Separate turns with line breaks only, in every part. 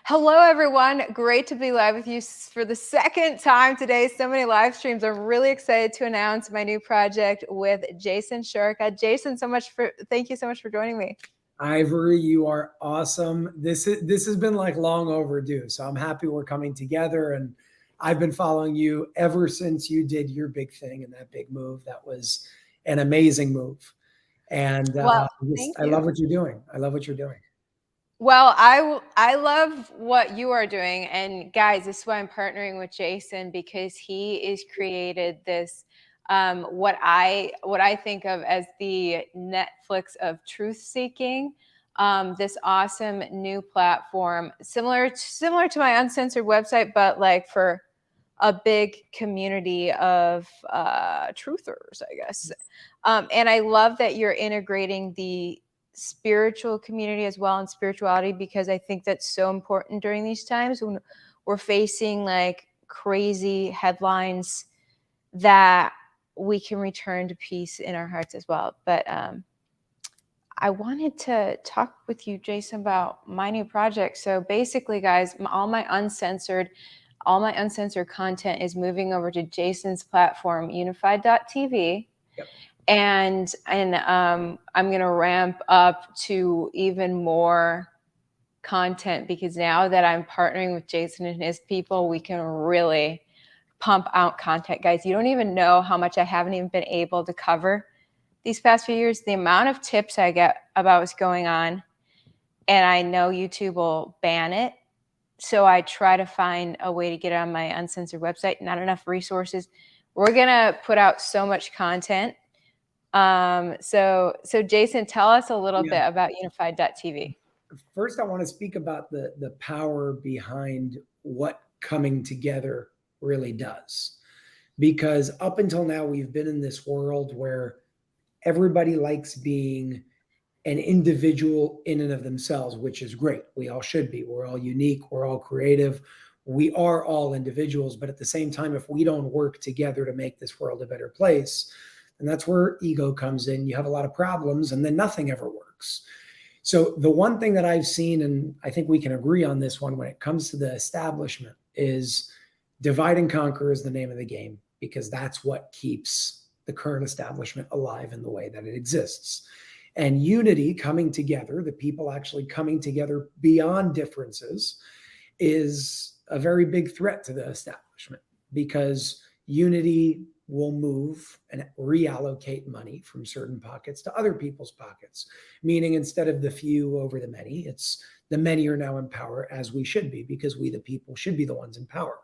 Hello, everyone. Great to be live with you for the second time today. So many live streams. I'm really excited to announce my new project with Jason Shurka. Jason, thank you so much for joining me.
Ivory, you are awesome. This has been like long overdue. So I'm happy we're coming together, and I've been following you ever since you did your big thing and that big move. That was an amazing move. And
Well, thank
I
you.
love what you're doing. I love what you're doing.
Well, I love what you are doing. And guys, this is why I'm partnering with Jason, because he is created this what I think of as the Netflix of truth seeking. This awesome new platform, similar to my uncensored website, but like for a big community of truthers, I guess. And I love that you're integrating the spiritual community as well, and spirituality, because I think that's so important during these times when we're facing like crazy headlines, that we can return to peace in our hearts as well. But I wanted to talk with you, Jason, about my new project. So basically, guys, all my uncensored content is moving over to Jason's platform, unified.tv.
Yep.
And I'm going to ramp up to even more content, because now that I'm partnering with Jason and his people, we can really pump out content. Guys, you don't even know how much I haven't even been able to cover these past few years, the amount of tips I get about what's going on. And I know YouTube will ban it. So I try to find a way to get it on my uncensored website. Not enough resources. We're going to put out so much content. So Jason, tell us a little bit about unified.tv.
First, I want to speak about the power behind what coming together really does. Because up until now, we've been in this world where everybody likes being an individual in and of themselves, which is great. We all should be. We're all unique. We're all creative. We are all individuals. But at the same time, if we don't work together to make this world a better place, and that's where ego comes in. You have a lot of problems, and then nothing ever works. So the one thing that I've seen, and I think we can agree on this one when it comes to the establishment, is divide and conquer is the name of the game, because that's what keeps the current establishment alive in the way that it exists. And unity, coming together, the people actually coming together beyond differences, is a very big threat to the establishment, because unity will move and reallocate money from certain pockets to other people's pockets. Meaning, instead of the few over the many, it's the many are now in power, as we should be, because we, the people, should be the ones in power.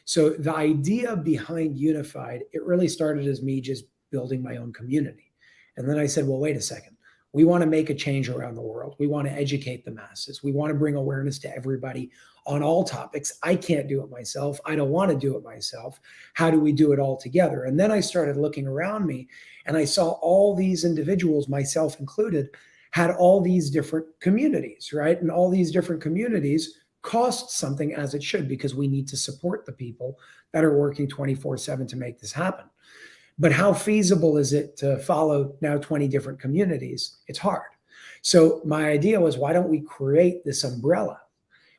So the idea behind Unified, it really started as me just building my own community. And then I said, well, wait a second. We want to make a change around the world. We want to educate the masses. We want to bring awareness to everybody on all topics. I can't do it myself. I don't want to do it myself. How do we do it all together? And then I started looking around me, and I saw all these individuals, myself included, had all these different communities, right? And all these different communities cost something, as it should, because we need to support the people that are working 24/7 to make this happen. But how feasible is it to follow now 20 different communities? It's hard. So my idea was, why don't we create this umbrella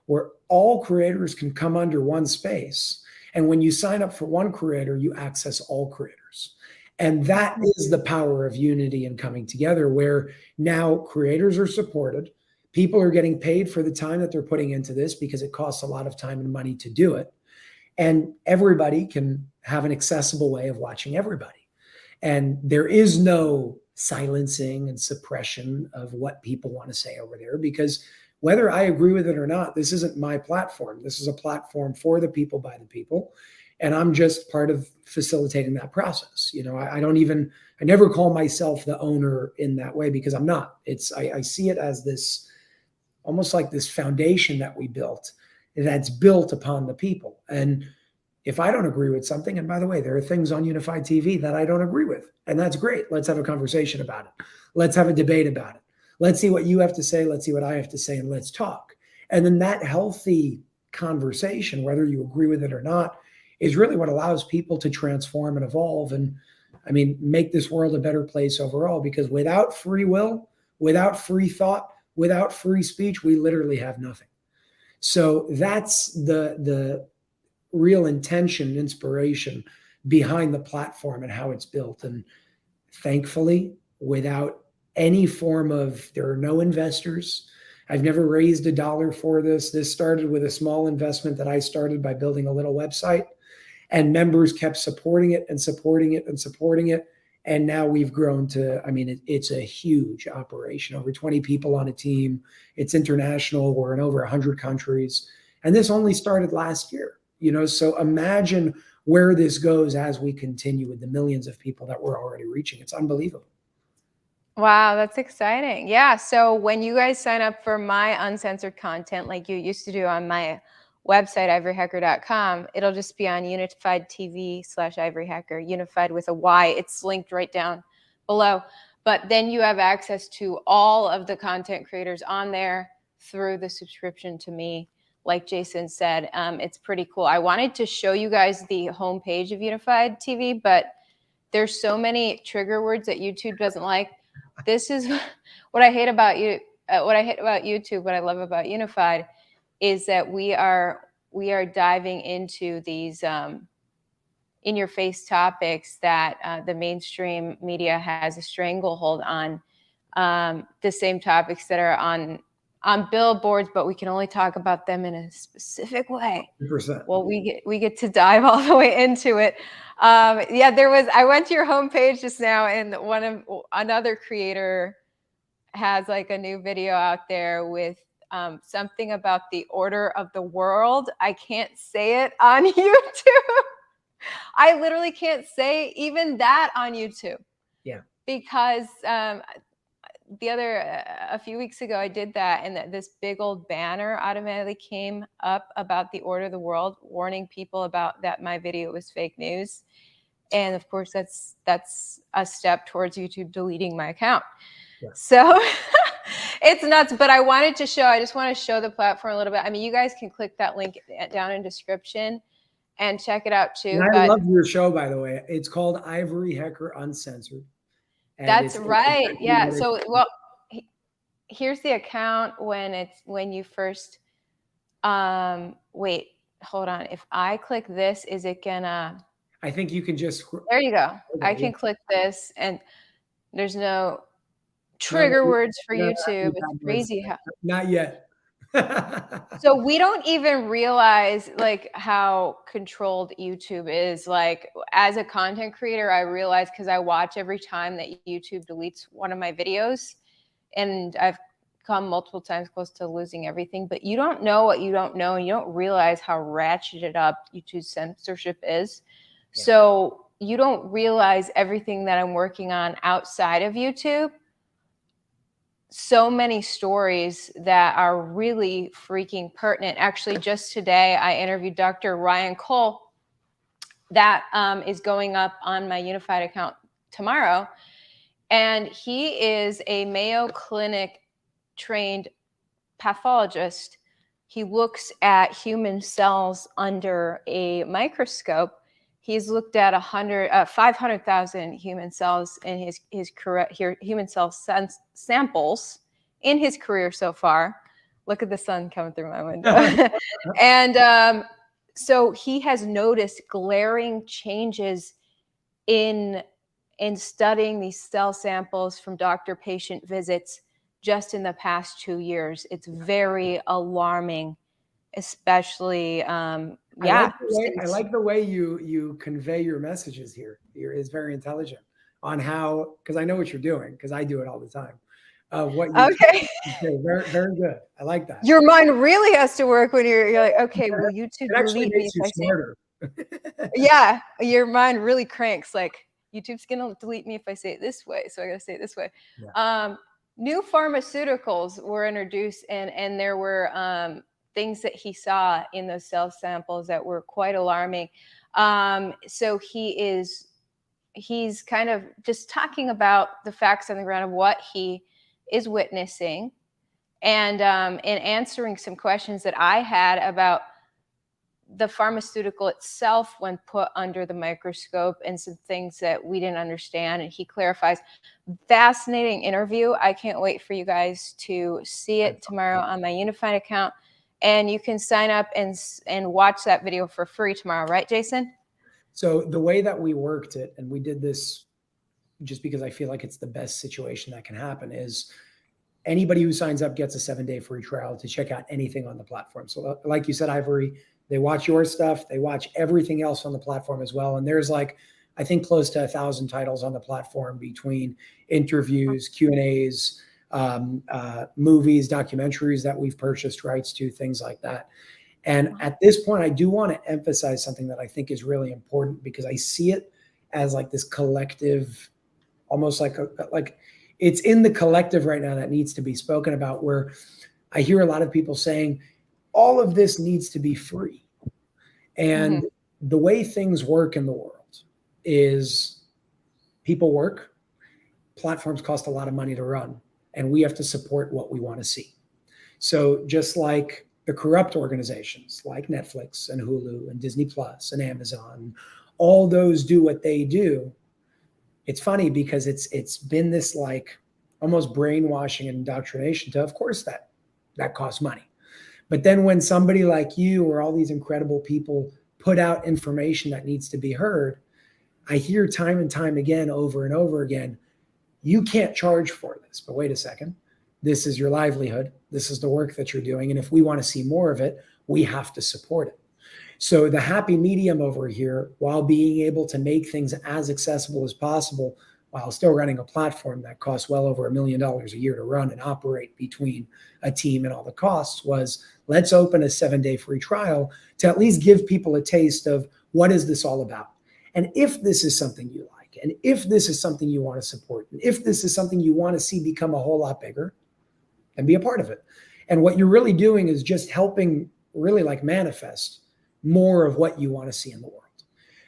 where all creators can come under one space? And when you sign up for one creator, you access all creators. And that is the power of unity and coming together, where now creators are supported. People are getting paid for the time that they're putting into this, because it costs a lot of time and money to do it. And everybody can have an accessible way of watching everybody. And there is no silencing and suppression of what people want to say over there, because whether I agree with it or not, this isn't my platform. This is a platform for the people, by the people. And I'm just part of facilitating that process. You know, I never call myself the owner in that way, because I'm not. I see it as this, almost like this foundation that we built, that's built upon the people. And if I don't agree with something, and by the way, there are things on Unified TV that I don't agree with, and that's great. Let's have a conversation about it. Let's have a debate about it. Let's see what you have to say. Let's see what I have to say, and let's talk. And then that healthy conversation, whether you agree with it or not, is really what allows people to transform and evolve. And I mean, make this world a better place overall, because without free will, without free thought, without free speech, we literally have nothing. So that's the real intention and inspiration behind the platform and how it's built. And thankfully, without any form of, there are no investors. I've never raised a dollar for this. This started with a small investment that I started by building a little website, and members kept supporting it and supporting it and supporting it. And now we've grown to, I mean, it's a huge operation, over 20 people on a team. It's international. We're in over 100 countries. And this only started last year, so imagine where this goes as we continue with the millions of people that we're already reaching. It's unbelievable.
Wow, that's exciting. Yeah. So when you guys sign up for my uncensored content, like you used to do on my website, ivoryhacker.com, it'll just be on Unified TV/ivoryhacker, unified with a Y. It's linked right down below. But then you have access to all of the content creators on there through the subscription to me. Like Jason said, it's pretty cool. I wanted to show you guys the homepage of Unified TV, but there's so many trigger words that YouTube doesn't like. This is what I hate about you. What I hate about YouTube, what I love about Unified, is that we are diving into these in-your-face topics that the mainstream media has a stranglehold on. The same topics that are on billboards, but we can only talk about them in a specific way.
100%.
Well, we get to dive all the way into it. I went to your homepage just now, and another creator has like a new video out there with something about the order of the world. I can't say it on YouTube. I literally can't say even that on YouTube.
Yeah.
Because a few weeks ago I did that, and this big old banner automatically came up about the order of the world, warning people about that my video was fake news. And of course that's a step towards YouTube deleting my account. Yeah. So it's nuts, but I just want to show the platform a little bit. I mean, you guys can click that link down in description and check it out too.
And I love your show, by the way. It's called Ivory Hacker Uncensored.
That's right. Yeah. So, well, here's the account when you first, wait, hold on. If I click this, is it gonna?
I think you can just.
There you go. I can click this, and there's no trigger words for YouTube. It's crazy how.
Not yet.
So we don't even realize like how controlled YouTube is. Like as a content creator, I realize, because I watch every time that YouTube deletes one of my videos, and I've come multiple times close to losing everything, but you don't know what you don't know, and you don't realize how ratcheted up YouTube censorship is. Yeah. So you don't realize everything that I'm working on outside of YouTube. So many stories that are really freaking pertinent. Actually, just today, I interviewed Dr. Ryan Cole. That is going up on my Unified account tomorrow. And he is a Mayo Clinic trained pathologist. He looks at human cells under a microscope. He's looked at 500,000 human cells in his human cell samples in his career so far. Look at the sun coming through my window. And so he has noticed glaring changes in studying these cell samples from doctor-patient visits just in the past 2 years. It's very alarming, especially
I like the way you convey your messages here. It's very intelligent on how, because I know what you're doing, because I do it all the time. Okay. Very, very good. I like that.
Your mind really has to work when you're like, okay, will YouTube delete me if I
smarter.
Yeah, your mind really cranks. Like, YouTube's gonna delete me if I say it this way, so I gotta say it this way. Yeah. New pharmaceuticals were introduced, and there were things that he saw in those cell samples that were quite alarming. So he's kind of just talking about the facts on the ground of what he is witnessing, and answering some questions that I had about the pharmaceutical itself when put under the microscope, and some things that we didn't understand. And he clarifies. Fascinating interview. I can't wait for you guys to see it tomorrow on my Unified account. and you can sign up and watch that video for free tomorrow, right, Jason?
So the way that we worked it, and we did this just because I feel like it's the best situation that can happen, is anybody who signs up gets a 7-day free trial to check out anything on the platform. So, like you said, Ivory, they watch your stuff, they watch everything else on the platform as well. And there's like, I think close to 1,000 titles on the platform between interviews, Q&As, movies, documentaries that we've purchased rights to, things like that. And at this point, I do want to emphasize something that I think is really important, because I see it as like this collective, almost like it's in the collective right now that needs to be spoken about, where I hear a lot of people saying all of this needs to be free. And
Mm-hmm.
the way things work in the world is people work, platforms cost a lot of money to run, and we have to support what we want to see. So just like the corrupt organizations like Netflix and Hulu and Disney Plus and Amazon, all those do what they do. It's funny because it's been this like almost brainwashing and indoctrination to, of course, that costs money. But then when somebody like you or all these incredible people put out information that needs to be heard, I hear time and time again, over and over again, you can't charge for this. But wait a second. This is your livelihood. This is the work that you're doing. And if we want to see more of it, we have to support it. So the happy medium over here, while being able to make things as accessible as possible, while still running a platform that costs well over $1 million a year to run and operate between a team and all the costs, was let's open a 7-day free trial to at least give people a taste of what is this all about. And if this is something you like, and if this is something you want to support, and if this is something you want to see become a whole lot bigger, and be a part of it. And what you're really doing is just helping really like manifest more of what you want to see in the world.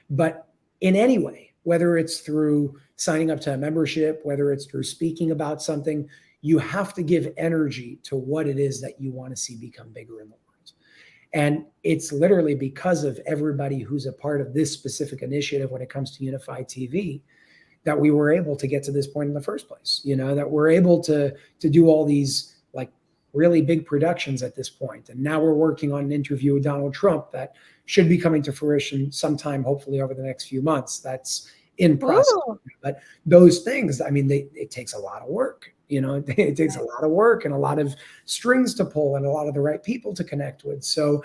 But in any way, whether it's through signing up to a membership, whether it's through speaking about something, you have to give energy to what it is that you want to see become bigger in the world. And it's literally because of everybody who's a part of this specific initiative when it comes to Unified TV that we were able to get to this point in the first place, that we're able to do all these like really big productions at this point. And now we're working on an interview with Donald Trump that should be coming to fruition sometime, hopefully over the next few months. That's in process.
Ooh.
But those things, I mean, it takes a lot of work. It takes a lot of work and a lot of strings to pull and a lot of the right people to connect with. So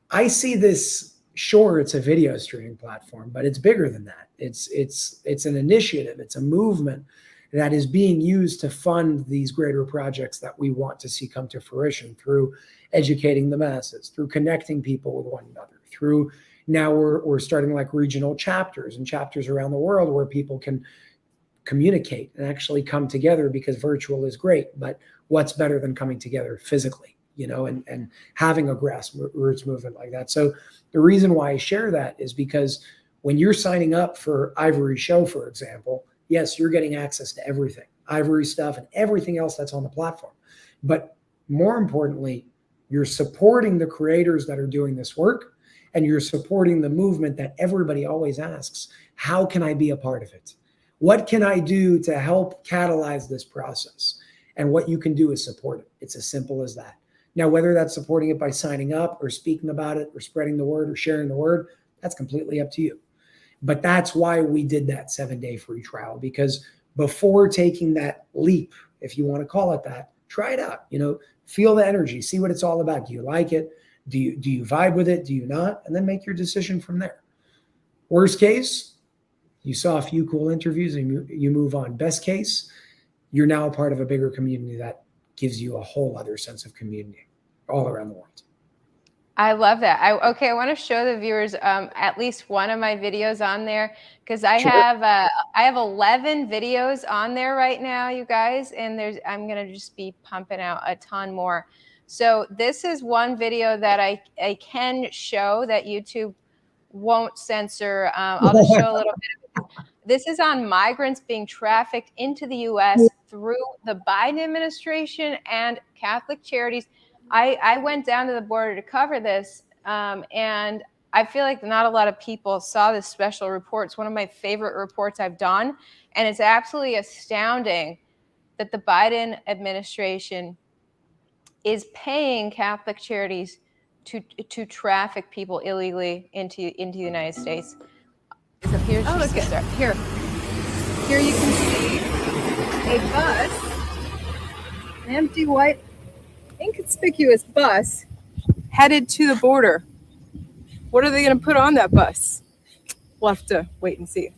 I see this. Sure, it's a video streaming platform, but it's bigger than that. It's an initiative. It's a movement that is being used to fund these greater projects that we want to see come to fruition through educating the masses, through connecting people with one another, through now we're starting like regional chapters and chapters around the world where people can communicate and actually come together, because virtual is great, but what's better than coming together physically? And having a grassroots movement like that. So the reason why I share that is because when you're signing up for Ivory Show, for example, yes, you're getting access to everything, Ivory stuff and everything else that's on the platform. But more importantly, you're supporting the creators that are doing this work, and you're supporting the movement that everybody always asks, how can I be a part of it? What can I do to help catalyze this process? And what you can do is support it. It's as simple as that. Now, whether that's supporting it by signing up or speaking about it or spreading the word or sharing the word, that's completely up to you. But that's why we did that 7-day free trial, because before taking that leap, if you want to call it that, try it out. Feel the energy, see what it's all about. Do you like it? Do you vibe with it? Do you not? And then make your decision from there. Worst case, you saw a few cool interviews and you move on. Best case, you're now a part of a bigger community that gives you a whole other sense of community all around the world.
I love that. I want to show the viewers at least one of my videos on there, because I
Sure.
have 11 videos on there right now, you guys, and I'm gonna just be pumping out a ton more. So this is one video that I can show that YouTube won't censor. I'll just show a little bit of this. This is on migrants being trafficked into the U.S. through the Biden administration and Catholic charities. I went down to the border to cover this, and I feel like not a lot of people saw this special report. It's one of my favorite reports I've done, and it's absolutely astounding that the Biden administration is paying Catholic charities to traffic people illegally into the United States. So here's
Oh, look at here. Here you can see a bus, an empty white, inconspicuous bus headed to the border. What are they going to put on that bus? We'll have to wait and see.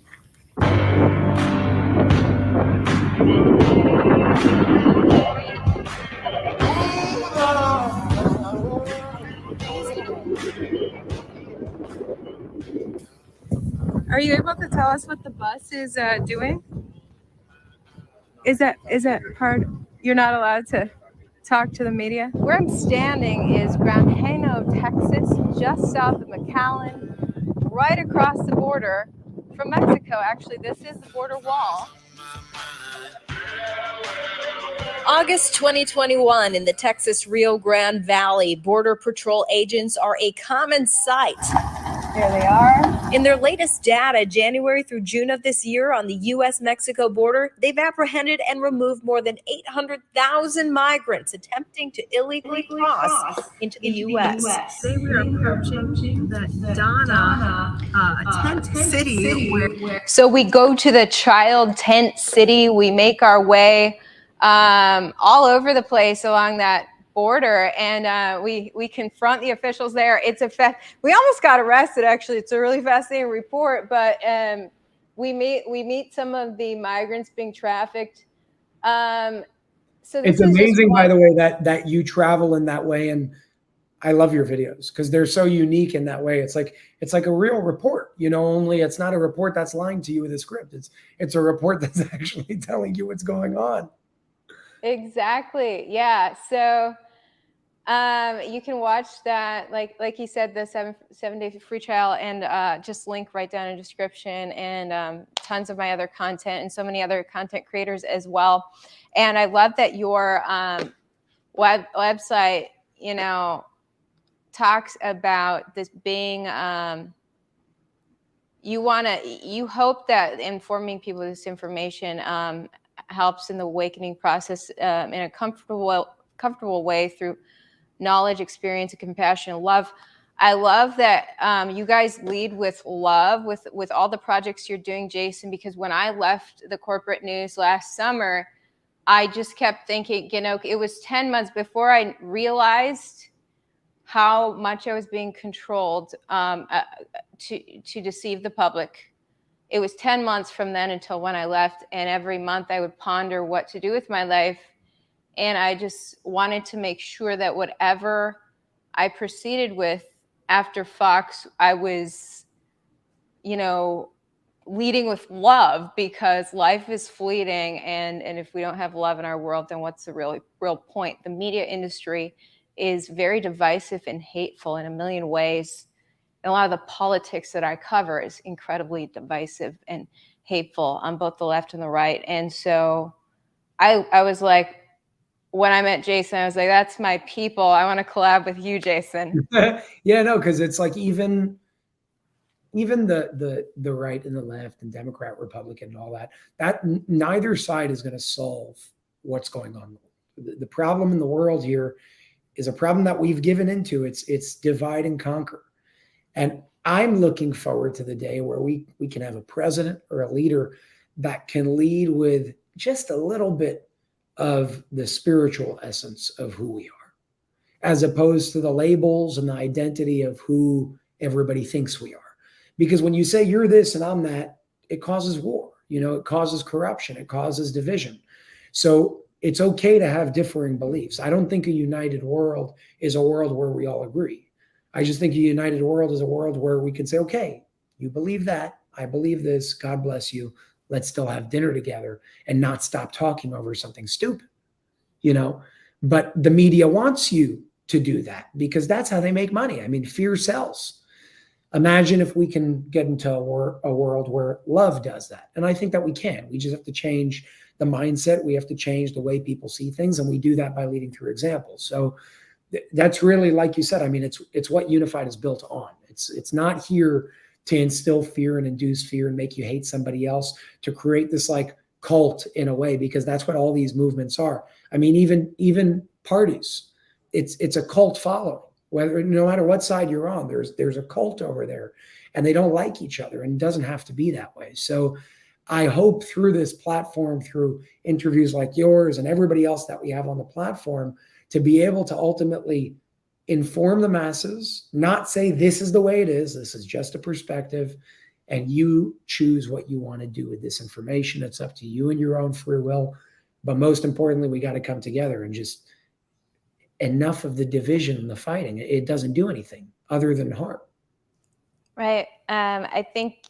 Are you able to tell us what the bus is doing? Is that part? You're not allowed to talk to the media?
Where I'm standing is Granjeno, Texas, just south of McAllen, right across the border from Mexico. Actually, this is the border wall.
August 2021 in the Texas Rio Grande Valley, Border Patrol agents are a common sight.
There they are.
In their latest data, January through June of this year on the U.S.-Mexico border, they've apprehended and removed more than 800,000 migrants attempting to illegally cross into the U.S.
Today we are approaching the Donna tent city.
So we go to the child tent city. We make our way all over the place along that border, and we confront the officials there. We almost got arrested, actually. It's a really fascinating report, but we meet some of the migrants being trafficked. So
it's amazing, by the way, that you travel in that way, and I love your videos because they're so unique in that way. It's like a real report, only it's not a report that's lying to you with a script. It's a report that's actually telling you what's going on.
Exactly. Yeah. So you can watch that, like he said, the seven-day free trial, and just link right down in the description, and tons of my other content and so many other content creators as well. And I love that your website, talks about this being, you hope that informing people with this information helps in the awakening process in a comfortable way through knowledge, experience, and compassion and love. I love that you guys lead with love with all the projects you're doing, Jason, because when I left the corporate news last summer, I just kept thinking, it was 10 months before I realized how much I was being controlled to deceive the public. It was 10 months from then until when I left, and every month I would ponder what to do with my life. And I just wanted to make sure that whatever I proceeded with after Fox, I was, leading with love, because life is fleeting. And if we don't have love in our world, then what's the real point? The media industry is very divisive and hateful in a million ways. And a lot of the politics that I cover is incredibly divisive and hateful on both the left and the right. And so I was like, when I met Jason, I was like, that's my people. I want to collab with you, Jason.
Yeah, no, because it's like even the right and the left and Democrat, Republican, and all that neither side is going to solve what's going on. The problem in the world here is a problem that we've given into. It's divide and conquer. And I'm looking forward to the day where we can have a president or a leader that can lead with just a little bit of the spiritual essence of who we are, as opposed to the labels and the identity of who everybody thinks we are. Because when you say you're this and I'm that, it causes war, it causes corruption, it causes division. So it's okay to have differing beliefs. I don't think a united world is a world where we all agree. I just think a united world is a world where we can say, okay, you believe that, I believe this, God bless you. Let's still have dinner together and not stop talking over something stupid, But the media wants you to do that because that's how they make money. I mean, fear sells. Imagine if we can get into a world where love does that. And I think that we can. We just have to change the mindset. We have to change the way people see things. And we do that by leading through examples. So that's really, like you said, I mean, it's what Unified is built on. It's not here to instill fear and induce fear and make you hate somebody else, to create this like cult in a way, because that's what all these movements are. I mean, even parties, it's a cult following. Whether, no matter what side you're on, there's a cult over there, and they don't like each other, and it doesn't have to be that way. So I hope through this platform, through interviews like yours and everybody else that we have on the platform, to be able to ultimately inform the masses, not say this is the way it is, this is just a perspective, and you choose what you want to do with this information. It's up to you and your own free will. But most importantly, we got to come together and just, enough of the division and the fighting. It doesn't do anything other than harm.
Right. I think,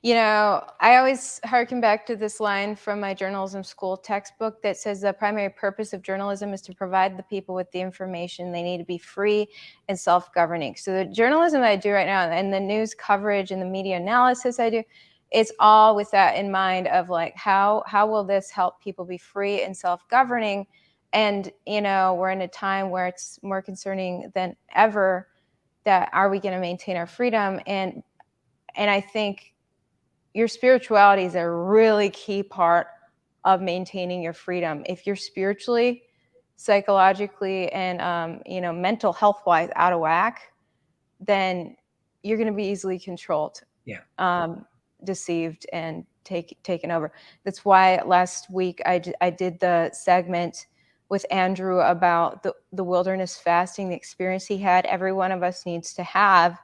I always harken back to this line from my journalism school textbook that says the primary purpose of journalism is to provide the people with the information they need to be free and self-governing. So the journalism that I do right now, and the news coverage and the media analysis I do, it's all with that in mind of like, how will this help people be free and self-governing? And, we're in a time where it's more concerning than ever that are we going to maintain our freedom? And I think your spirituality is a really key part of maintaining your freedom. If you're spiritually, psychologically, and mental health wise out of whack, then you're going to be easily controlled, deceived, and taken over. That's why last week I did the segment with Andrew about the wilderness fasting, the experience he had. Every one of us needs to have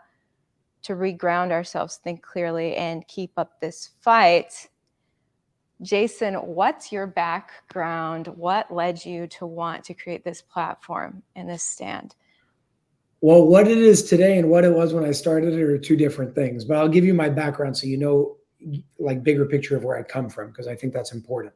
to reground ourselves, think clearly, and keep up this fight. Jason, what's your background? What led you to want to create this platform and this stand?
Well, what it is today and what it was when I started it are two different things. But I'll give you my background so you know, like, bigger picture of where I come from, because I think that's important.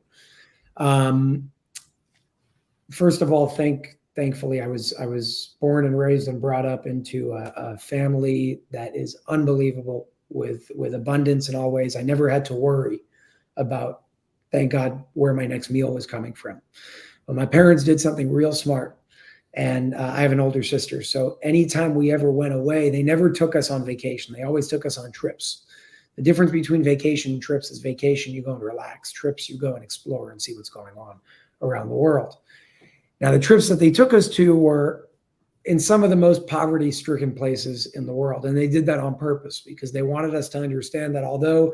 First of all, thankfully, I was born and raised and brought up into a family that is unbelievable with abundance in all ways. I never had to worry about, thank God, where my next meal was coming from. But my parents did something real smart, and I have an older sister. So anytime we ever went away, they never took us on vacation. They always took us on trips. The difference between vacation and trips is vacation, you go and relax. Trips, you go and explore and see what's going on around the world. Now, the trips that they took us to were in some of the most poverty-stricken places in the world. And they did that on purpose because they wanted us to understand that although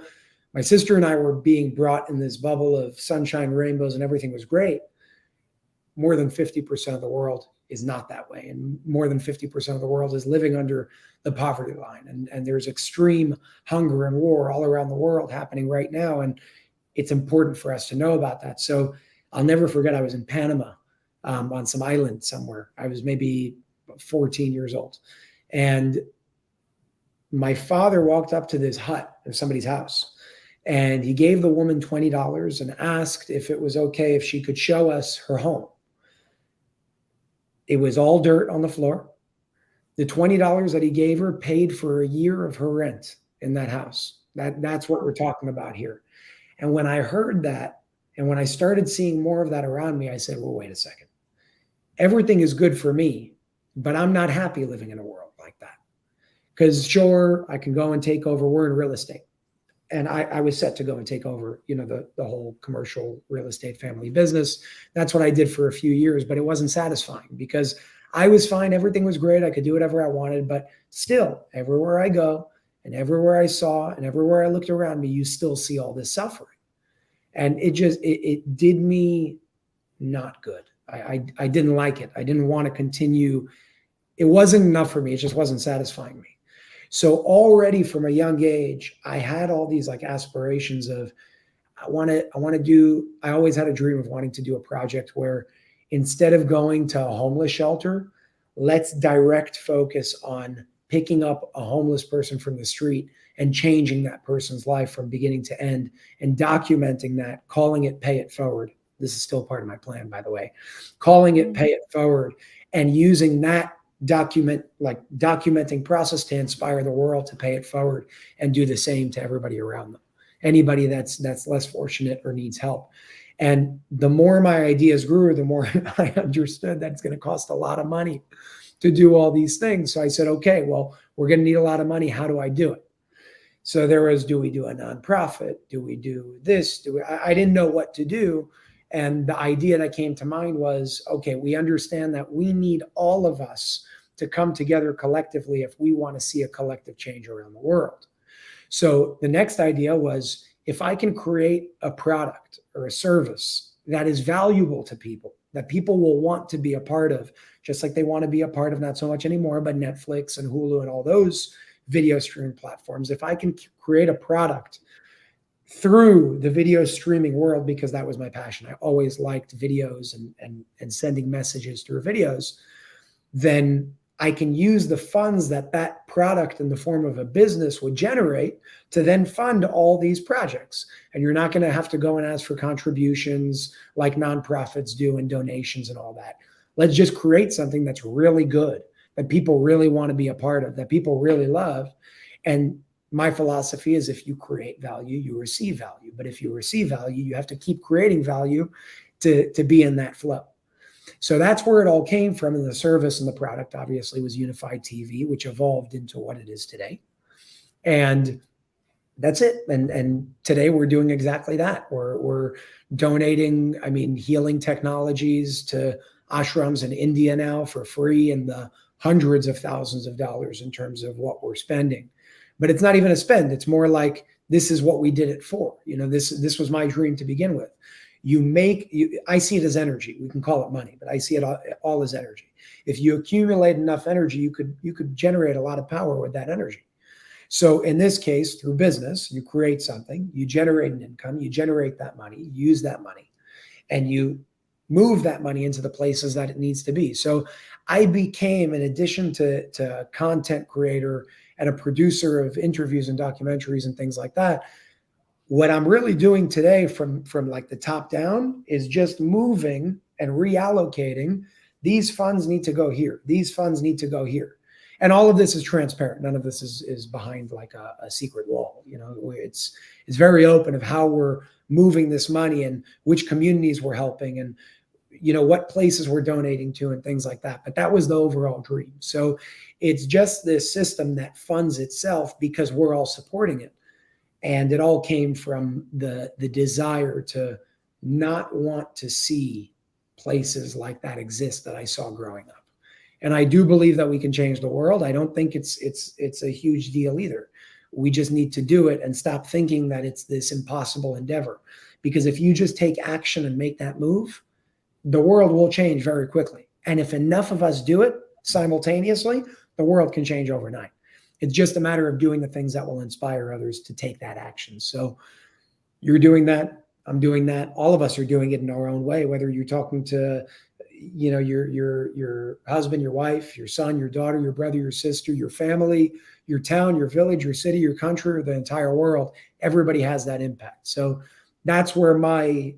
my sister and I were being brought in this bubble of sunshine, rainbows, and everything was great, more than 50% of the world is not that way. And more than 50% of the world is living under the poverty line. And there's extreme hunger and war all around the world happening right now. And it's important for us to know about that. So I'll never forget, I was in Panama on some island somewhere. I was maybe 14 years old. And my father walked up to this hut of somebody's house, and he gave the woman $20 and asked if it was okay if she could show us her home. It was all dirt on the floor. The $20 that he gave her paid for a year of her rent in that house. That's what we're talking about here. And when I heard that, and when I started seeing more of that around me, I said, well, wait a second. Everything is good for me, but I'm not happy living in a world like that. Because sure, I can go and take over. We're in real estate. And I was set to go and take over, the whole commercial real estate family business. That's what I did for a few years, but it wasn't satisfying because I was fine. Everything was great. I could do whatever I wanted, but still, everywhere I go and everywhere I saw and everywhere I looked around me, you still see all this suffering. And it did me not good. I didn't like it. I didn't want to continue. It wasn't enough for me. It just wasn't satisfying me. So already from a young age, I had all these like aspirations of, I always had a dream of wanting to do a project where instead of going to a homeless shelter, let's direct focus on picking up a homeless person from the street and changing that person's life from beginning to end and documenting that, calling it Pay It Forward. This is still part of my plan, by the way, calling it Pay It Forward and using that documenting process to inspire the world to pay it forward and do the same to everybody around them. Anybody that's less fortunate or needs help. And the more my ideas grew, the more I understood that it's going to cost a lot of money to do all these things. So I said, okay, well, we're going to need a lot of money. How do I do it? So there was, do we do a nonprofit? Do we do this? I didn't know what to do. And the idea that came to mind was, okay, we understand that we need all of us to come together collectively if we want to see a collective change around the world. So the next idea was, if I can create a product or a service that is valuable to people, that people will want to be a part of, just like they want to be a part of, not so much anymore, but Netflix and Hulu and all those video streaming platforms. If I can create a product through the video streaming world, because that was my passion, I always liked videos and sending messages through videos, then I can use the funds that that product in the form of a business would generate to then fund all these projects. And you're not going to have to go and ask for contributions like nonprofits do and donations and all that. Let's just create something that's really good, that people really want to be a part of, that people really love. And my philosophy is, if you create value, you receive value. But if you receive value, you have to keep creating value to be in that flow. So that's where it all came from. And the service and the product obviously was Unified TV, which evolved into what it is today. And that's it. And today we're doing exactly that. We're donating, healing technologies to ashrams in India now for free, in the hundreds of thousands of dollars in terms of what we're spending. But it's not even a spend. It's more like, this is what we did it for. This was my dream to begin with. I see it as energy. We can call it money, but I see it all as energy. If you accumulate enough energy, you could generate a lot of power with that energy. So in this case, through business, you create something, you generate an income, you generate that money, you use that money, and you move that money into the places that it needs to be. So I became, in addition to content creator and a producer of interviews and documentaries and things like that, what I'm really doing today from like the top down is just moving and reallocating. These funds need to go here. These funds need to go here. And all of this is transparent. None of this is behind like a secret wall. It's very open of how we're moving this money and which communities we're helping and what places we're donating to and things like that. But that was the overall dream. So it's just this system that funds itself because we're all supporting it. And it all came from the desire to not want to see places like that exist that I saw growing up. And I do believe that we can change the world. I don't think it's a huge deal either. We just need to do it and stop thinking that it's this impossible endeavor. Because if you just take action and make that move, the world will change very quickly. And if enough of us do it simultaneously, the world can change overnight. It's just a matter of doing the things that will inspire others to take that action. So you're doing that. I'm doing that. All of us are doing it in our own way, whether you're talking to, your husband, your wife, your son, your daughter, your brother, your sister, your family, your town, your village, your city, your country, or the entire world. Everybody has that impact. So that's where my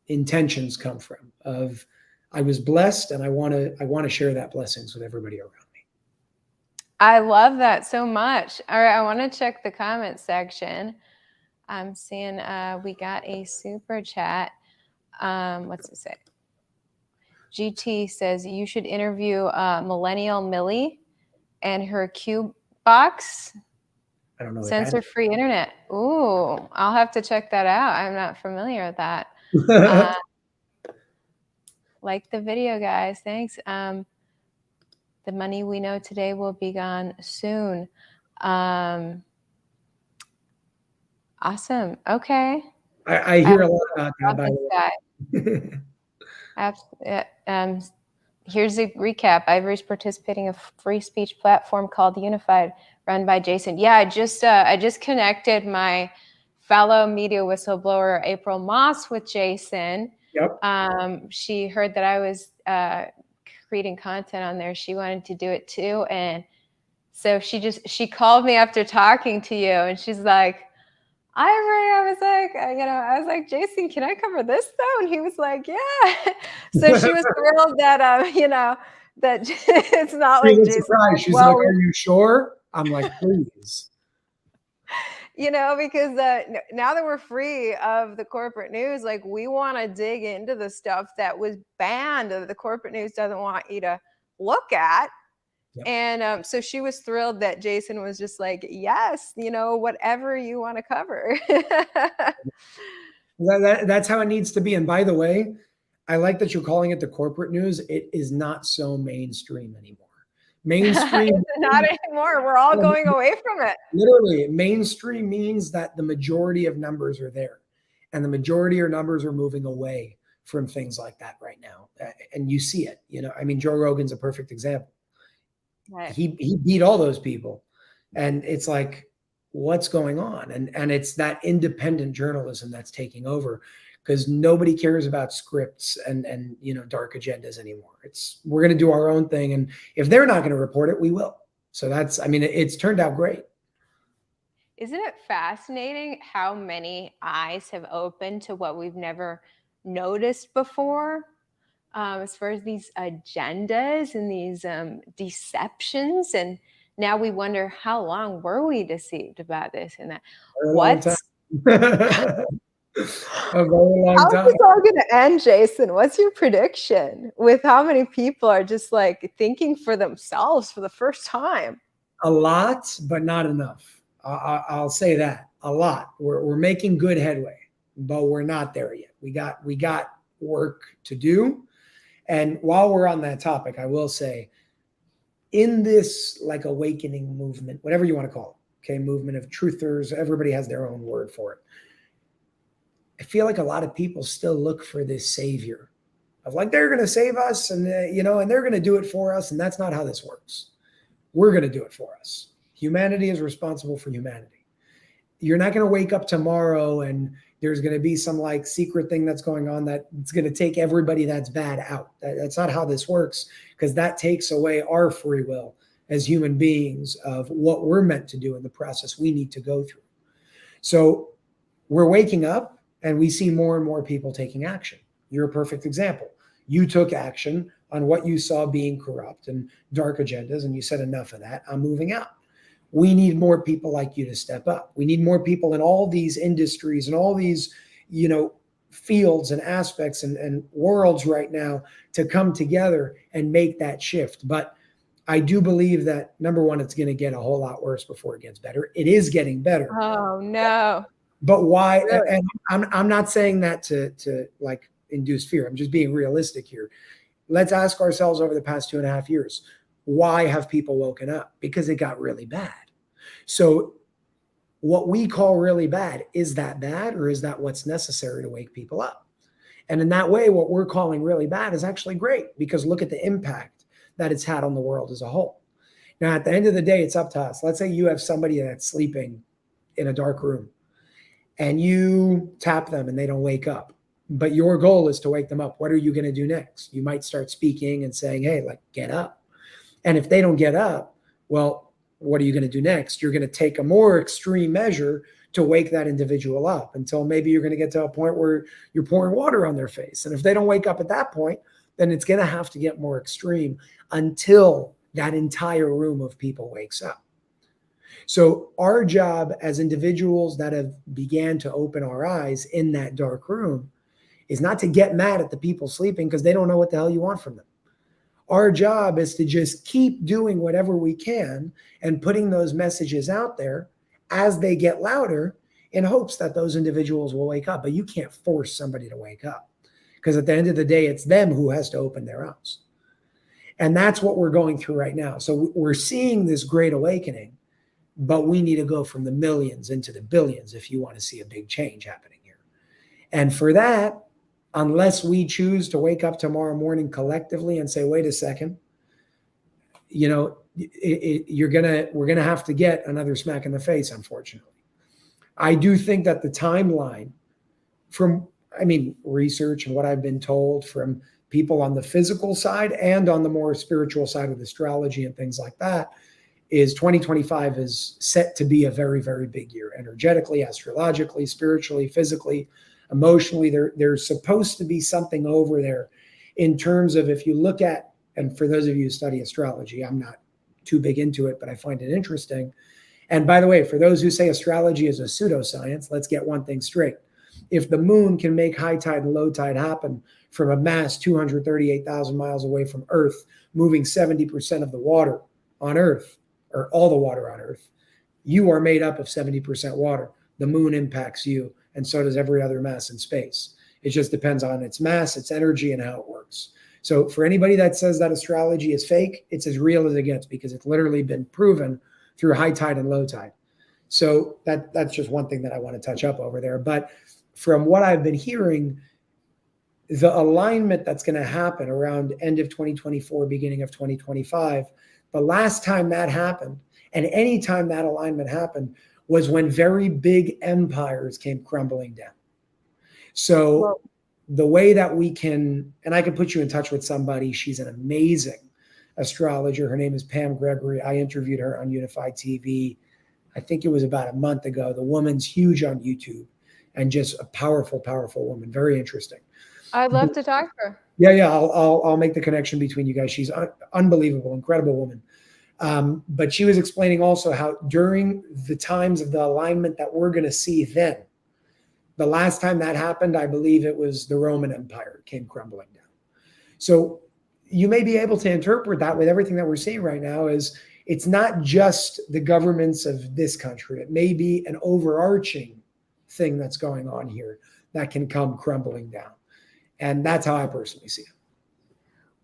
intentions come from. I was blessed, and I want to share that blessings with everybody around me.
I love that so much. All right, I want to check the comment section. I'm seeing we got a super chat. What's it say? GT says you should interview Millennial Millie and her Q box.
I don't know.
Censor-free internet. Ooh, I'll have to check that out. I'm not familiar with that. Like the video, guys. Thanks. The money we know today will be gone soon. Awesome. Okay.
I hear a lot about that, by the way.
Here's a recap. Ivory's participating in a free speech platform called Unified, run by Jason. Yeah, I just connected my fellow media whistleblower April Moss with Jason.
Yep.
She heard that I was creating content on there. She wanted to do it too, and so she called me after talking to you, and she's like, Ivory, I was like, Jason, can I cover this though? And he was like, yeah. So she was thrilled that, that it's not like Jason.
Surprised. She's like, are you sure? I'm like, please.
Because now that we're free of the corporate news, like we want to dig into the stuff that was banned, that the corporate news doesn't want you to look at. Yep. And so she was thrilled that Jason was just like, yes, whatever you want to cover.
That's how it needs to be. And by the way, I like that you're calling it the corporate news. It is not so mainstream anymore. Mainstream,
It's not anymore. We're all going away from it.
literally, mainstream means that the majority of numbers are there, and the majority of numbers are moving away from things like that right now. And you see it. I mean, Joe Rogan's a perfect example.
Right.
He beat all those people, and it's like, what's going on? And it's that independent journalism that's taking over, because nobody cares about scripts and dark agendas anymore. We're going to do our own thing, and if they're not going to report it, we will. So it's turned out great.
Isn't it fascinating how many eyes have opened to what we've never noticed before, as far as these agendas and these deceptions? And now we wonder, how long were we deceived about this and that?
For a long time. A very long
How's
time.
this all going to end, Jason? What's your prediction with how many people are just like thinking for themselves for the first time?
A lot, but not enough. I'll say that. A lot. We're making good headway, but we're not there yet. We got work to do. And while we're on that topic, I will say, in this like awakening movement, whatever you want to call it, okay, movement of truthers, everybody has their own word for it. I feel like a lot of people still look for this savior of like, they're going to save us and they're going to do it for us. And that's not how this works. We're going to do it for us. Humanity is responsible for humanity. You're not going to wake up tomorrow and there's going to be some like secret thing that's going on that it's going to take everybody that's bad out. That's not how this works, because that takes away our free will as human beings of what we're meant to do in the process we need to go through. So we're waking up and we see more and more people taking action. You're a perfect example. You took action on what you saw being corrupt and dark agendas, and you said, enough of that, I'm moving out. We need more people like you to step up. We need more people in all these industries and all these, fields and aspects and worlds right now to come together and make that shift. But I do believe that, number one, it's going to get a whole lot worse before it gets better. It is getting better.
Oh, no.
But why?
Really?
And I'm not saying that to like induce fear. I'm just being realistic here. Let's ask ourselves, over the past 2.5 years, why have people woken up? Because it got really bad. So what we call really bad, is that bad, or is that what's necessary to wake people up? And in that way, what we're calling really bad is actually great, because look at the impact that it's had on the world as a whole. Now, at the end of the day, it's up to us. Let's say you have somebody that's sleeping in a dark room and you tap them and they don't wake up, but your goal is to wake them up. What are you going to do next? You might start speaking and saying, hey, like, get up. And if they don't get up, well, what are you going to do next? You're going to take a more extreme measure to wake that individual up, until maybe you're going to get to a point where you're pouring water on their face. And if they don't wake up at that point, then it's going to have to get more extreme until that entire room of people wakes up. So our job as individuals that have began to open our eyes in that dark room is not to get mad at the people sleeping because they don't know what the hell you want from them. Our job is to just keep doing whatever we can and putting those messages out there as they get louder, in hopes that those individuals will wake up. But you can't force somebody to wake up, because at the end of the day, it's them who has to open their eyes. And that's what we're going through right now. So we're seeing this great awakening, but we need to go from the millions into the billions if you want to see a big change happening here. And for that, unless we choose to wake up tomorrow morning collectively and say, wait a second, we're gonna have to get another smack in the face, unfortunately. I do think that the timeline from, research and what I've been told from people on the physical side and on the more spiritual side with astrology and things like that, is 2025 is set to be a very, very big year, energetically, astrologically, spiritually, physically, emotionally. There's supposed to be something over there in terms of, if you look at, and for those of you who study astrology, I'm not too big into it, but I find it interesting. And by the way, for those who say astrology is a pseudoscience, let's get one thing straight. If the moon can make high tide and low tide happen from a mass 238,000 miles away from Earth, moving 70% of the water on Earth, or all the water on Earth, you are made up of 70% water. The moon impacts you. and so does every other mass in space. It just depends on its mass, its energy, and how it works. So for anybody that says that astrology is fake, it's as real as it gets, because it's literally been proven through high tide and low tide. So that's just one thing that I want to touch up over there. But from what I've been hearing, the alignment that's going to happen around end of 2024, beginning of 2025, the last time that happened, and any time that alignment happened, was when very big empires came crumbling down. So
Well,
the way that we can, and I can put you in touch with somebody, she's an amazing astrologer. Her name is Pam Gregory. I interviewed her on Unified TV. I think it was about a month ago. The woman's huge on YouTube and just a powerful, powerful woman. Very interesting.
I'd love to talk to her.
Yeah. I'll make the connection between you guys. She's unbelievable, incredible woman. But she was explaining also how during the times of the alignment that we're going to see then, the last time that happened, I believe it was the Roman Empire came crumbling down. So you may be able to interpret that with everything that we're seeing right now as it's not just the governments of this country. It may be an overarching thing that's going on here that can come crumbling down. And that's how I personally see it.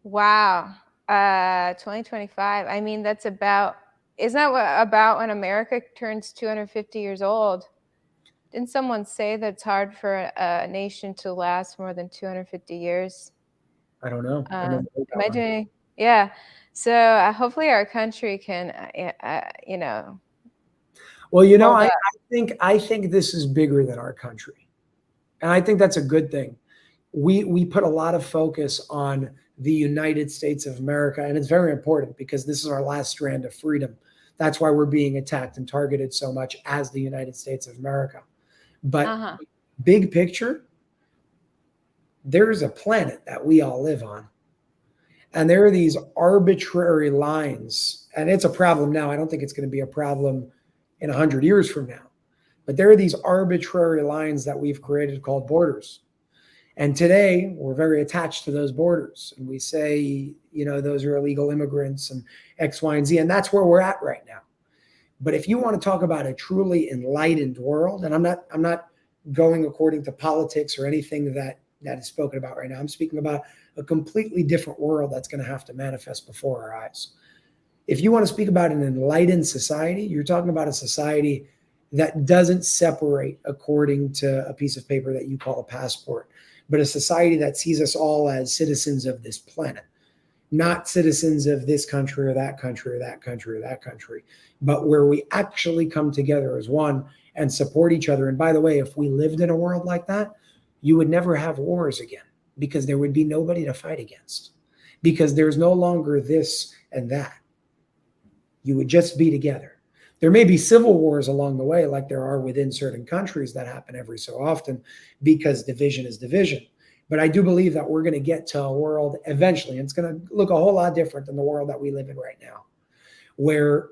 Wow. 2025. I mean, that's about, isn't that about when America turns 250 years old? Didn't someone say that it's hard for a nation to last more than 250 years?
I don't know.
Am I doing? Yeah. So hopefully our country can,
Well,
hold up.
I think this is bigger than our country. And I think that's a good thing. We put a lot of focus on the United States of America, and it's very important because this is our last strand of freedom. That's why we're being attacked and targeted so much as the United States of America. But big picture, there's a planet that we all live on. And there are these arbitrary lines, and it's a problem now. I don't think it's going to be a problem in 100 years from now. But there are these arbitrary lines that we've created called borders. And today we're very attached to those borders. And we say, those are illegal immigrants and X, Y, and Z. And that's where we're at right now. But if you want to talk about a truly enlightened world, and I'm not going according to politics or anything that is spoken about right now. I'm speaking about a completely different world that's going to have to manifest before our eyes. If you want to speak about an enlightened society, you're talking about a society that doesn't separate according to a piece of paper that you call a passport, but a society that sees us all as citizens of this planet, not citizens of this country or that country or that country or that country, but where we actually come together as one and support each other. And by the way, if we lived in a world like that, you would never have wars again because there would be nobody to fight against, because there's no longer this and that. You would just be together. There may be civil wars along the way, like there are within certain countries that happen every so often, because division is division. But I do believe that we're going to get to a world eventually, and it's going to look a whole lot different than the world that we live in right now, where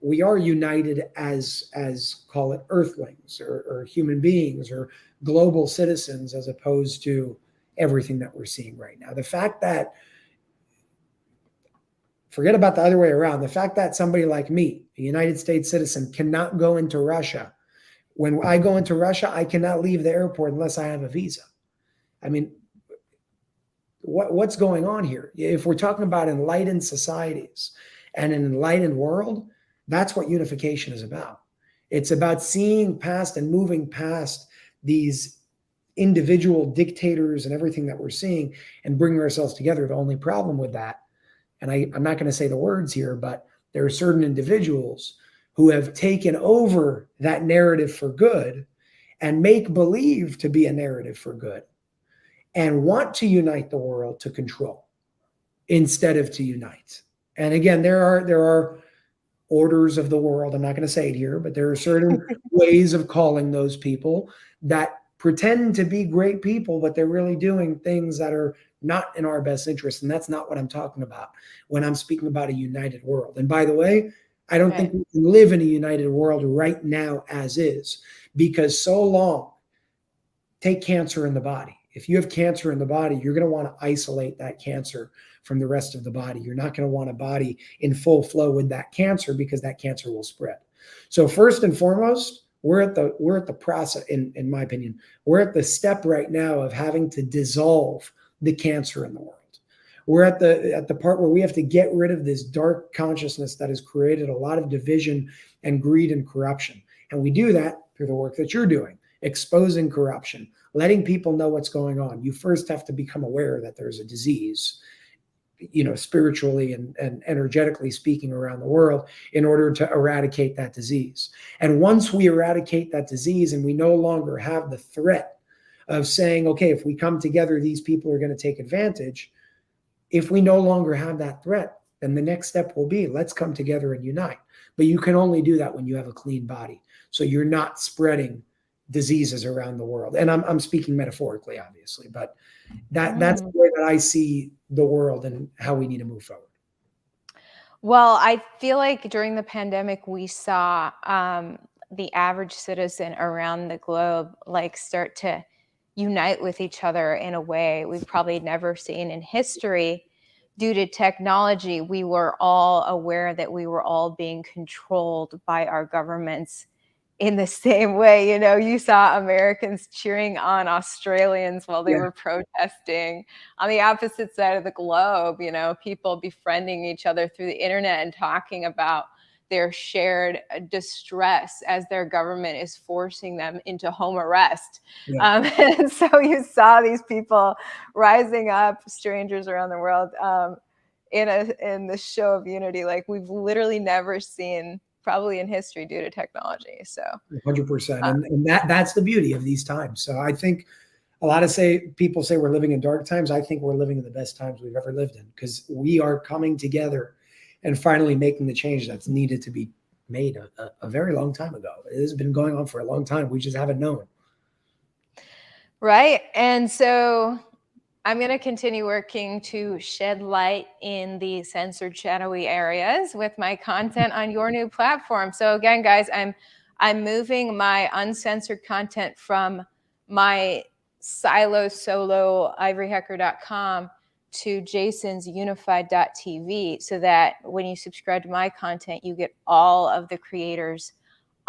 we are united as call it earthlings or human beings or global citizens, as opposed to everything that we're seeing right now. The fact that, forget about the other way around, the fact that somebody like me, a United States citizen, cannot go into Russia. When I go into Russia, I cannot leave the airport unless I have a visa. I mean, what's going on here? If we're talking about enlightened societies and an enlightened world, that's what unification is about. It's about seeing past and moving past these individual dictators and everything that we're seeing and bringing ourselves together. The only problem with that, and I'm not going to say the words here, but there are certain individuals who have taken over that narrative for good and make believe to be a narrative for good and want to unite the world to control instead of to unite. And again, there are orders of the world. I'm not going to say it here, but there are certain ways of calling those people that pretend to be great people, but they're really doing things that are not in our best interest. And that's not what I'm talking about when I'm speaking about a united world. And by the way, I don't think we can live in a united world right now as is, because so long, take cancer in the body. If you have cancer in the body, you're going to want to isolate that cancer from the rest of the body. You're not going to want a body in full flow with that cancer because that cancer will spread. So first and foremost, we're at the process, in my opinion, we're at the step right now of having to dissolve the cancer in the world. We're at the part where we have to get rid of this dark consciousness that has created a lot of division and greed and corruption. And we do that through the work that you're doing, exposing corruption, letting people know what's going on. You first have to become aware that there's a disease, spiritually and energetically speaking around the world, in order to eradicate that disease. And once we eradicate that disease and we no longer have the threat of saying, okay, if we come together, these people are going to take advantage. If we no longer have that threat, then the next step will be, let's come together and unite. But you can only do that when you have a clean body. So you're not spreading diseases around the world. And I'm speaking metaphorically, obviously, but that's the way that I see the world and how we need to move forward.
Well, I feel like during the pandemic, we saw the average citizen around the globe start to unite with each other in a way we've probably never seen in history. Due to technology, we were all aware that we were all being controlled by our governments in the same way. You saw Americans cheering on Australians while they were protesting. On the opposite side of the globe, people befriending each other through the internet and talking about their shared distress as their government is forcing them into home arrest. And so you saw these people rising up, strangers around the world, in this show of unity like we've literally never seen probably in history due to technology. So
100%. And that's the beauty of these times. So I think a lot of people say we're living in dark times. I think we're living in the best times we've ever lived in, because we are coming together and finally making the change that's needed to be made a very long time ago. It has been going on for a long time. We just haven't known.
Right. And so I'm going to continue working to shed light in the censored, shadowy areas with my content on your new platform. So again, guys, I'm moving my uncensored content from my solo ivoryhecker.com to Jason's unified.tv, so that when you subscribe to my content, you get all of the creators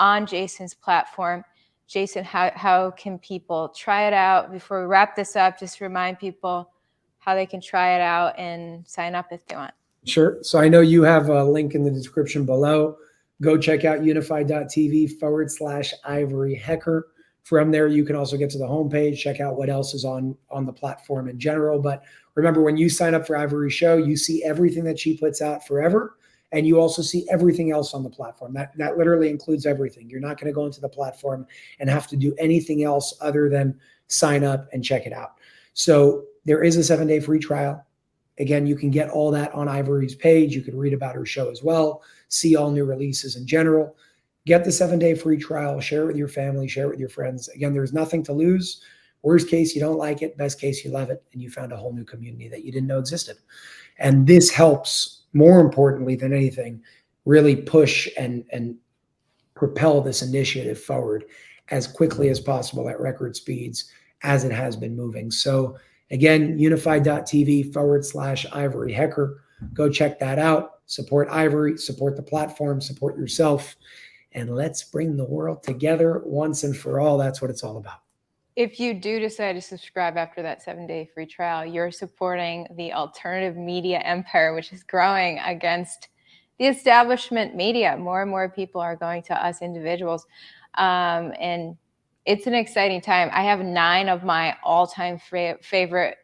on Jason's platform. Jason, how can people try it out? Before we wrap this up, just remind people how they can try it out and sign up if they want.
Sure. So I know you have a link in the description below. Go check out unified.tv/ivoryhecker. From there, you can also get to the homepage, check out what else is on the platform in general. But remember, when you sign up for Ivory's show, you see everything that she puts out forever. And you also see everything else on the platform. That literally includes everything. You're not going to go into the platform and have to do anything else other than sign up and check it out. So there is a 7-day free trial. Again, you can get all that on Ivory's page. You can read about her show as well, see all new releases in general. Get the 7-day free trial, share it with your family, share it with your friends. Again, there's nothing to lose. Worst case, you don't like it. Best case, you love it. And you found a whole new community that you didn't know existed. And this helps, more importantly than anything, really push and propel this initiative forward as quickly as possible at record speeds as it has been moving. So again, unified.tv/ivoryhecker. Go check that out. Support Ivory, support the platform, support yourself, and let's bring the world together once and for all. That's what it's all about.
If you do decide to subscribe after that 7-day free trial, you're supporting the alternative media empire, which is growing against the establishment media. More and more people are going to us individuals. And it's an exciting time. I have 9 of my all-time favorite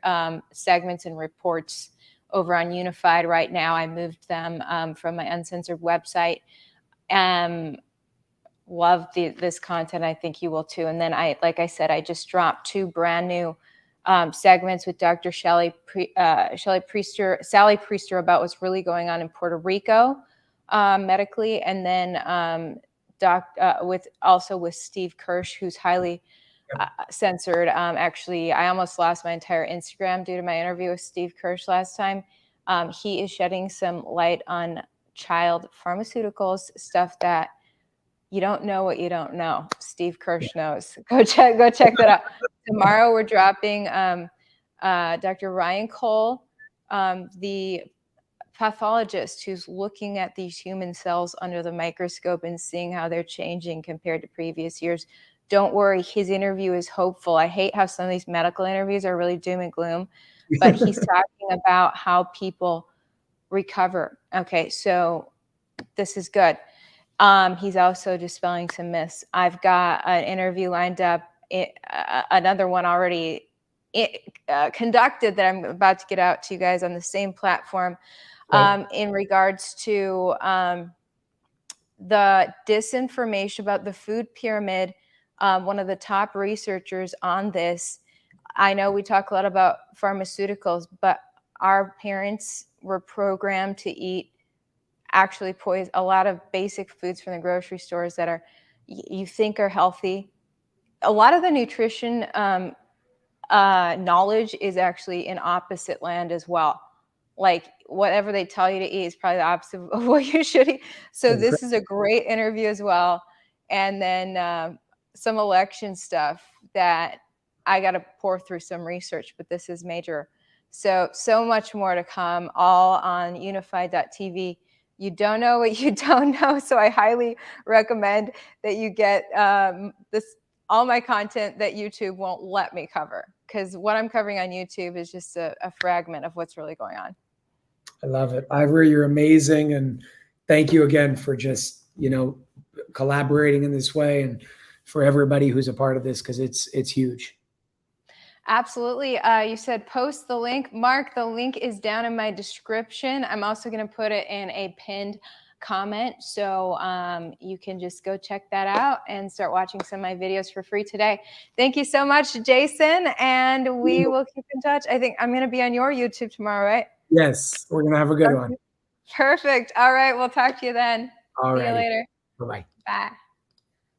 segments and reports over on Unified right now. I moved them from my uncensored website. Love this content. I think you will too. And then like I said, I just dropped 2 brand new segments with Dr. Sally Priester about what's really going on in Puerto Rico medically, and then with Steve Kirsch, who's highly censored. Actually, I almost lost my entire Instagram due to my interview with Steve Kirsch last time. He is shedding some light on child pharmaceuticals, stuff that you don't know what you don't know. Steve Kirsch knows. Go check that out. Tomorrow we're dropping Dr. Ryan Cole, the pathologist who's looking at these human cells under the microscope and seeing how they're changing compared to previous years. Don't worry, his interview is hopeful. I hate how some of these medical interviews are really doom and gloom, but he's talking about how people recover. Okay, so this is good. He's also dispelling some myths. I've got an interview lined up, another one already conducted that I'm about to get out to you guys on the same platform, in regards to the disinformation about the food pyramid. One of the top researchers on this, I know we talk a lot about pharmaceuticals, but our parents were programmed to eat actually a lot of basic foods from the grocery stores that are, you think are healthy. A lot of the nutrition knowledge is actually in opposite land as well. Like whatever they tell you to eat is probably the opposite of what you should eat. So this is a great interview as well. And then some election stuff that I got to pour through some research, but this is major. So much more to come, all on unified.tv. You don't know what you don't know. So I highly recommend that you get all my content that YouTube won't let me cover, because what I'm covering on YouTube is just a fragment of what's really going on.
I love it. Ivory, you're amazing. And thank you again for just, collaborating in this way, and for everybody who's a part of this, because it's huge.
Absolutely. You said post the link. Mark, the link is down in my description. I'm also going to put it in a pinned comment, so you can just go check that out and start watching some of my videos for free today. Thank you so much, Jason, and we will keep in touch. I think I'm going to be on your YouTube tomorrow, right?
Yes, we're going to have a good one.
Perfect. All right, we'll talk to you then.
All
See you later.
Bye-bye.
Bye.